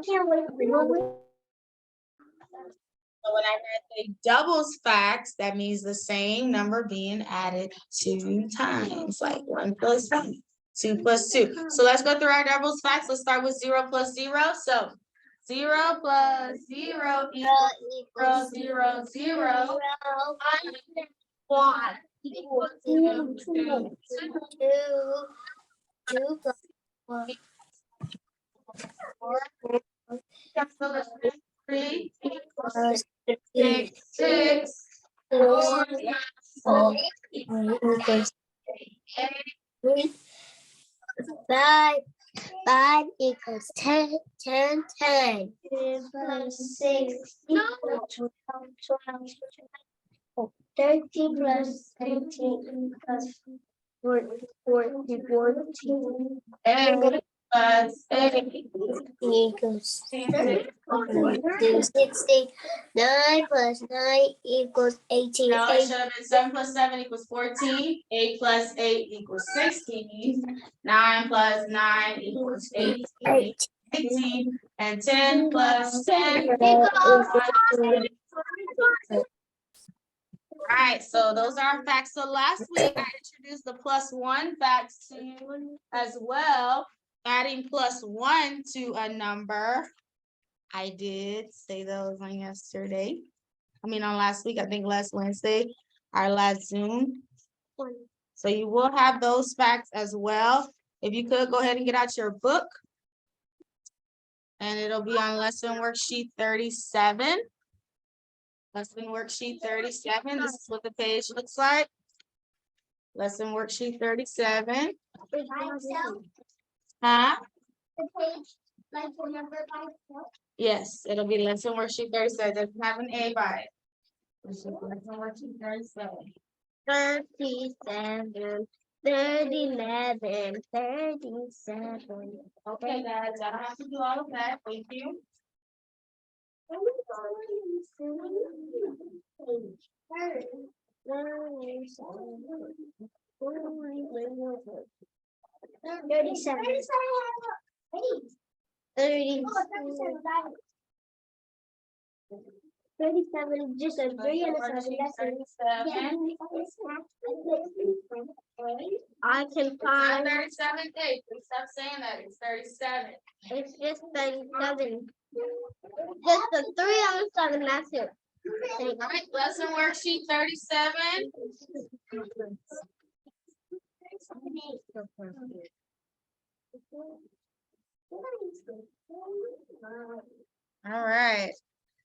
can't wait. So when I say doubles facts, that means the same number being added 2 times, like 1 plus 1, 2 plus 2. So let's go through our doubles facts. Let's start with 0 plus 0. So 0 plus 0 equals 0, 0, 0. 1 equals 2, 2, 2 plus 1. 4. So let's do 3 equals 6, 6. 4 equals 8. 5 equals 10, 10, 10. 10 plus 6 equals 12. 13 plus 13 plus 14. 14. And plus 8 equals 16. 9 plus 9 equals 18. No, it should have been 7 plus 7 equals 14. 8 plus 8 equals 16. 9 plus 9 equals 18. 18. And 10 plus 10 equals 20. All right, so those are our facts. So last week I introduced the +1 facts to you as well. Adding +1 to a number. I did say those on yesterday. I mean on last week, I think last Wednesday, our last Zoom. So you will have those facts as well. If you could go ahead and get out your book. And it'll be on lesson worksheet 37. Lesson worksheet 37. This is what the page looks like. Lesson worksheet 37. Huh? The page, like number 5. Yes, it'll be lesson worksheet 37. Doesn't have an A by it. Lesson worksheet 37. 37. 11, 37. Okay, guys, I don't have to do all of that. Thank you. 37, just a 3 and a 7. I can find 37. Hey, stop saying that. It's 37. It's just 37. Just a 3 and a 7. That's it. All right, lesson worksheet 37. All right.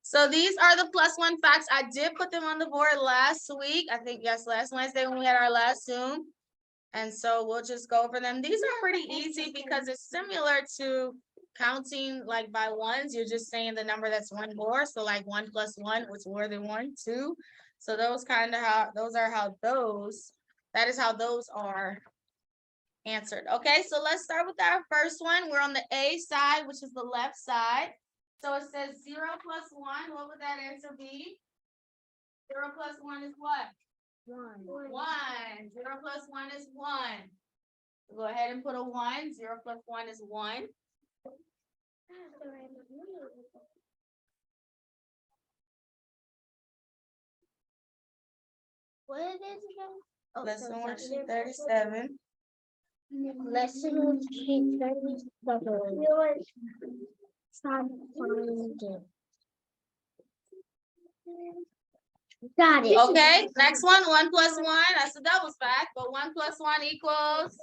So these are the +1 facts. I did put them on the board last week. I think, yes, last Wednesday when we had our last Zoom. And so we'll just go over them. These are pretty easy because it's similar to counting like by ones. You're just saying the number that's one more. So like 1 plus 1 was more than 1, 2. So those kind of that is how those are answered. Okay, so let's start with our first one. We're on the A side, which is the left side. So it says 0 plus 1. What would that answer be? 0 plus 1 is what? 1. 0 plus 1 is 1. Go ahead and put a 1. 0 plus 1 is 1. What is it again? Oh, lesson worksheet 37. Lesson worksheet 37. Got it. Okay, next one, 1 plus 1. That's a doubles fact, but 1 plus 1 equals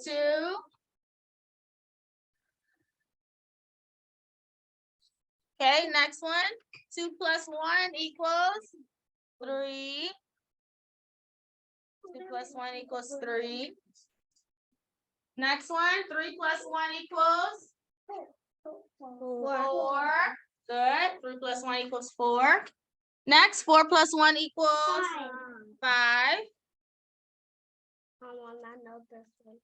2. Okay, next one, 2 plus 1 equals 3. 2 plus 1 equals 3. Next one, 3 plus 1 equals 4. Good. 3 plus 1 equals 4. Next, 4 plus 1 equals 5. I know this one.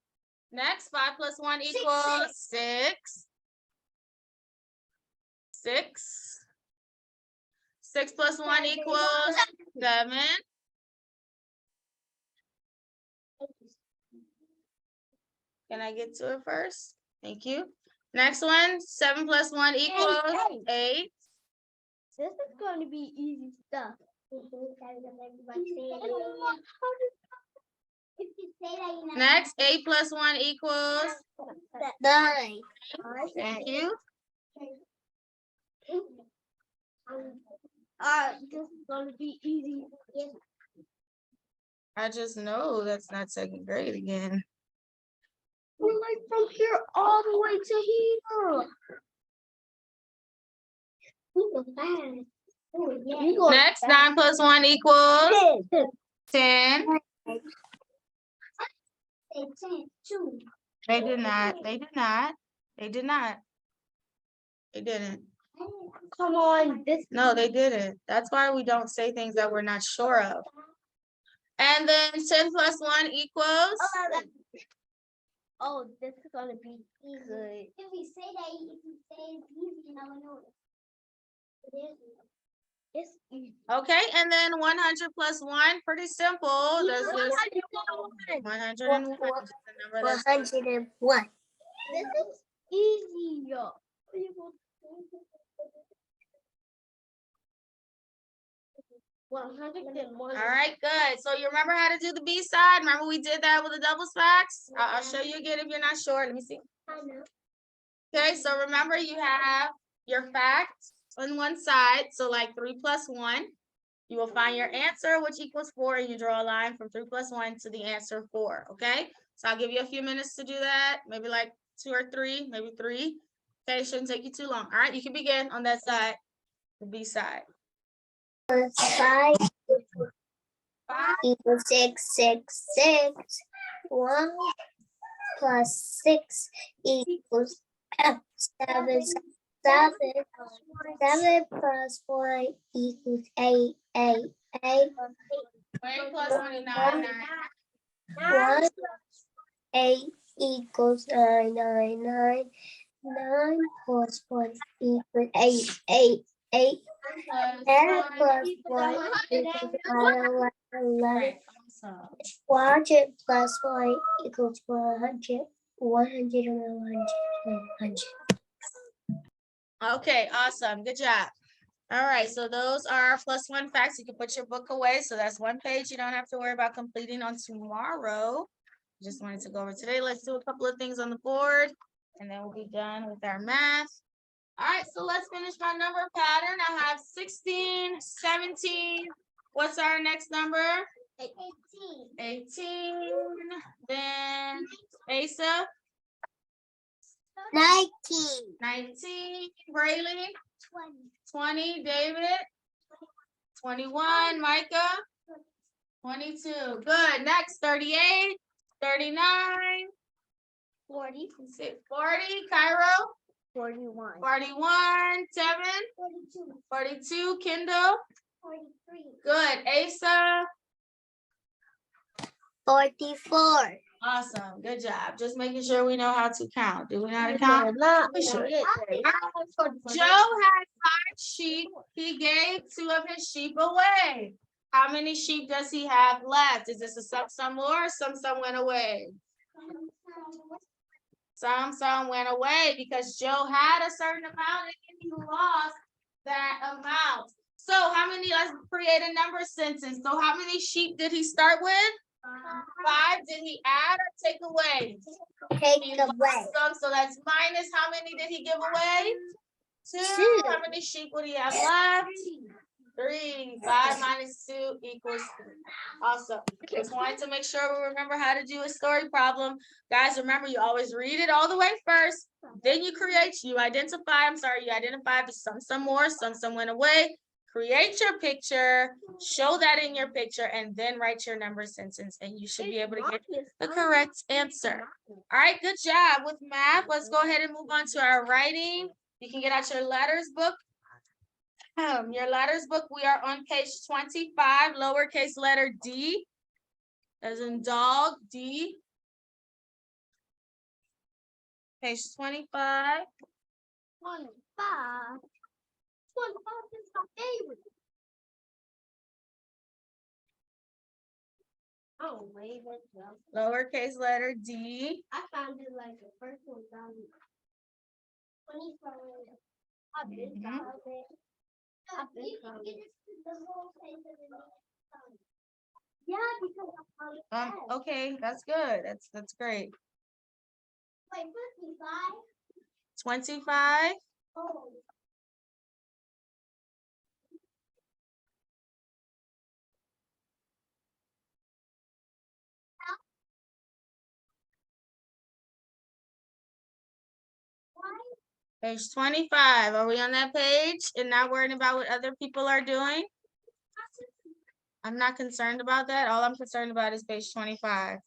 Next, 5 plus 1 equals 6. 6. 6 plus 1 equals 7. Can I get to it first? Thank you. Next one, 7 plus 1 equals 8. This is going to be easy stuff. Next, 8 plus 1 equals 9. thank you. This is going to be easy. I just know that's not second grade again. We're like from here all the way to here. Next, 9 plus 1 equals 10. They did not. They did not. They did not. They didn't. Come on, this. No, they didn't. That's why we don't say things that we're not sure of. And then 10 plus 1 equals 11. Oh, this is gonna be easy. If we say that, if you say it's easy, now we know it is. It's easy. okay, and then 100 plus 1, pretty simple. There's this 101 is the number that's 101. This is easy, y'all. all right, good. So you remember how to do the B side? Remember we did that with the doubles facts? I'll show you again if you're not sure. Let me see. I know. Okay, so remember you have your facts on one side. So like 3 plus 1. You will find your answer, which equals 4, and you draw a line from 3 plus 1 to the answer 4. Okay, so I'll give you a few minutes to do that. Maybe like 2 or 3, maybe 3. Okay, it shouldn't take you too long. All right, you can begin on that side, the B side. 5 equals 6, 6, 6. 1 plus 6 equals 7, 7. 7 plus 1 equals 8, 8, 8. 1 plus 29, 9. 1, 8 equals 9, 9, 9. 9 plus 1 equals 8, 8, 8. 10 plus 1 equals 11, 11. 100 plus 1 equals 100. 100 and 100. Okay, awesome. Good job. All right, so those are plus 1 facts. You can put your book away. So that's 1 page you don't have to worry about completing on tomorrow. Just wanted to go over today. Let's do a couple of things on the board, and then we'll be done with our math. All right, so let's finish my number pattern. I have 16, 17. What's our next number? 18. 18. Then Asa, 19. 19. Braylon, 20. 20. David, 21. Micah, 22. Good. Next, 38, 39, 40. 40. Cairo, 41. 41. Tevin, 42. 42. Kendall. 43. Good. Asa. 44. Awesome. Good job. Just making sure we know how to count. Do we know how to count? We should. Joe had 5 sheep. He gave 2 of his sheep away. How many sheep does he have left? Is this a some more or some went away? Some went away because Joe had a certain amount and he lost that amount. So how many, let's create a number sentence. So how many sheep did he start with? 5. Did he add or take away? Take He away. lost some, so that's minus. How many did he give away? 2. 2. How many sheep would he have left? 3. 5 minus 2 equals 3. Awesome. Just wanted to make sure we remember how to do a story problem. Guys, remember you always read it all the way first. Then you identify the some more, some went away. Create your picture, show that in your picture, and then write your number sentence, and you should be able to get the correct answer. All right, good job with math. Let's go ahead and move on to our writing. You can get out your letters book. Your letters book, we are on page 25, lowercase letter D, as in dog, D. Page 25. 25. 25 is my favorite. Oh, wait, Lowercase letter D. I found it like the first one down here. Yeah, because of Okay, that's good. That's great. Wait, 55? 25. Oh. Page 25. Are we on that page and not worrying about what other people are doing? I'm not concerned about that. All I'm concerned about is page 25.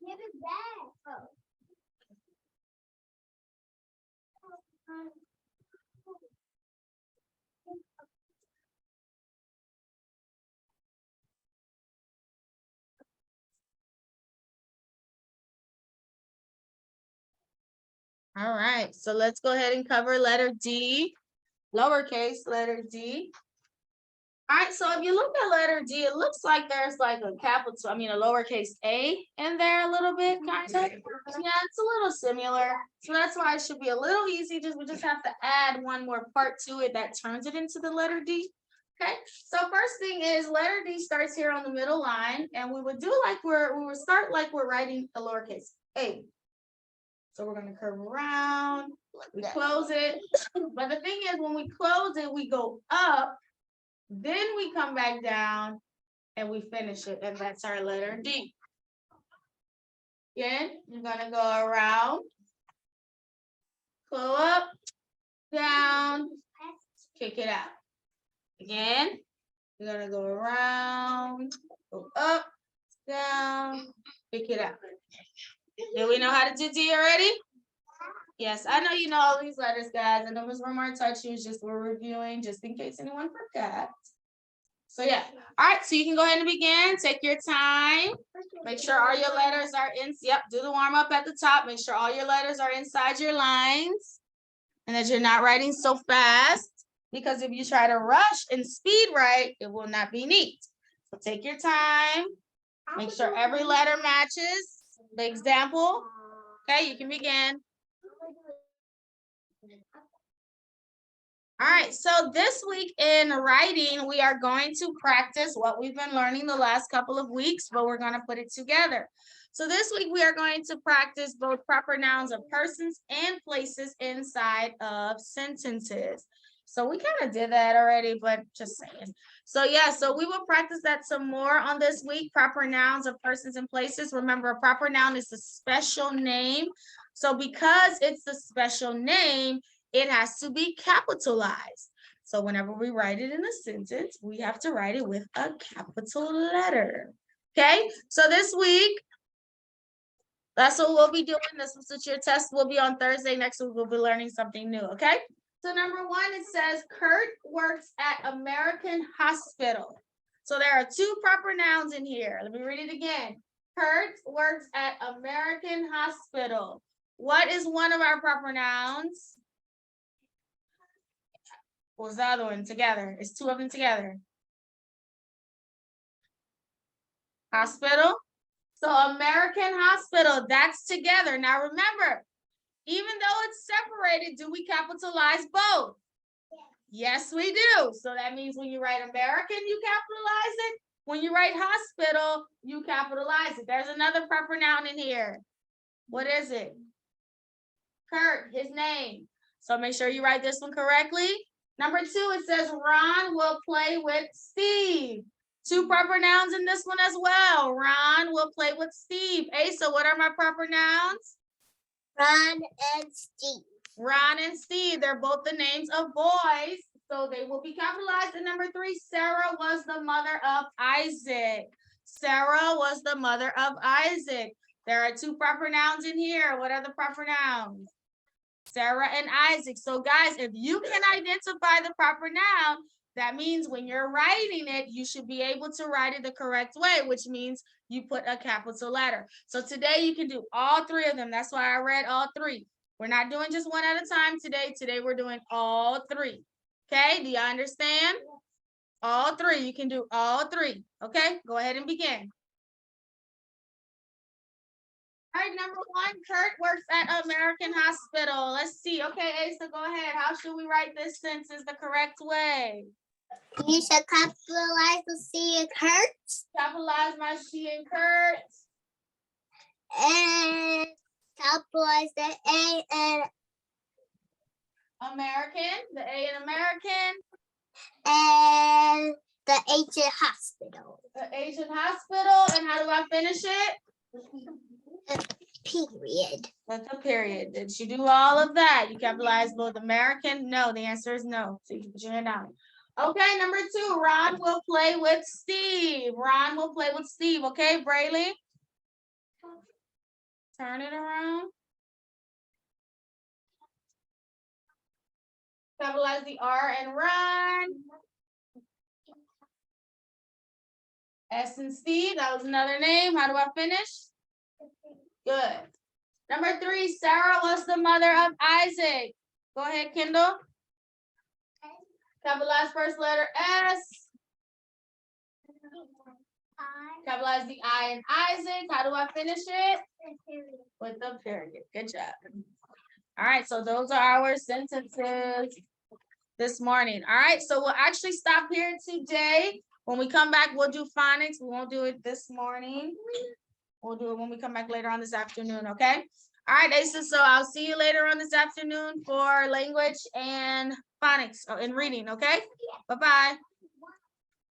Give it back. Oh. All right, so let's go ahead and cover letter D, lowercase letter D. All right, so if you look at letter D, it looks like there's like a capital, I mean, a lowercase a in there a little bit, kind of. Yeah, it's a little similar. So that's why it should be a little easy. We just have to add one more part to it that turns it into the letter D. Okay, so first thing is letter D starts here on the middle line, and we would do like we would start like we're writing a lowercase a. So we're gonna curve around, we close it. But the thing is, when we close it, we go up, then we come back down and we finish it, and that's our letter D. Again, you're gonna go around, go up, down, kick it out. Again, you're gonna go around, go up, down, kick it out. Do we know how to do D already? Yes, I know you know all these letters, guys. I know Ms. Romar taught you, just we're reviewing just in case anyone forgot. So yeah, all right, so you can go ahead and begin. Take your time. Make sure all your letters are in. Yep, do the warm up at the top. Make sure all your letters are inside your lines and that you're not writing so fast, because if you try to rush and speed write, it will not be neat. So take your time. Make sure every letter matches the example. Okay, you can begin. All right, so this week in writing, we are going to practice what we've been learning the last couple of weeks, but we're going to put it together. So this week we are going to practice both proper nouns of persons and places inside of sentences. So we kind of did that already, but just saying. So yeah, so we will practice that some more on this week, proper nouns of persons and places. Remember, a proper noun is a special name. So because it's a special name, it has to be capitalized. So whenever we write it in a sentence, we have to write it with a capital letter. Okay, so this week, that's what we'll be doing. This was your test will be on Thursday. Next week, we'll be learning something new, okay? So number one, it says Kurt works at American Hospital. So there are two proper nouns in here. Let me read it again. Kurt works at American Hospital. What is one of our proper nouns? What was the other one together? It's two of them together. Hospital. So American Hospital, that's together. Now remember, even though it's separated, do we capitalize both? Yes, we do. So that means when you write American, you capitalize it. When you write hospital, you capitalize it. There's another proper noun in here. What is it? Kurt, his name. So make sure you write this one correctly. Number two, it says Ron will play with Steve. Two proper nouns in this one as well. Ron will play with Steve. So what are my proper nouns? Ron and Steve. Ron and Steve, they're both the names of boys, so they will be capitalized. And number three, Sarah was the mother of Isaac. Sarah was the mother of Isaac. There are two proper nouns in here. What are the proper nouns? Sarah and Isaac. So guys, if you can identify the proper noun, That means when you're writing it, you should be able to write it the correct way, which means you put a capital letter. So today you can do all three of them. That's why I read all three. We're not doing just one at a time today. Today we're doing all three. Okay, do you understand? All three, you can do all three. Okay, go ahead and begin. All right, number one, Kurt works at American Hospital. Let's see. Okay, Asa, go ahead. How should we write this sentence the correct way? You should capitalize the C in Kurt Capitalize my she and Kurt. and capitalize the A and American, the A in American. the H in hospital. The Asian hospital. And how do I finish it? Period. With a period. Did you do all of that? You capitalize both American? No, the answer is no. So you can put your hand down. Okay, number two, Ron will play with Steve. Ron will play with Steve. Okay, Brayley? Turn it around. Capitalize the R and run. S and Steve, that was another name. How do I finish? Good. Number three, Sarah was the mother of Isaac. Go ahead, Kendall. Capitalize first letter S. Capitalize the I in Isaac. How do I finish it? With a period. Good job. All right, so those are our sentences this morning. All right, so we'll actually stop here today. When we come back, we'll do phonics. We won't do it this morning. We'll do it when we come back later on this afternoon, okay? All right, Asa, so I'll see you later on this afternoon for language and phonics and reading, okay? Bye-bye.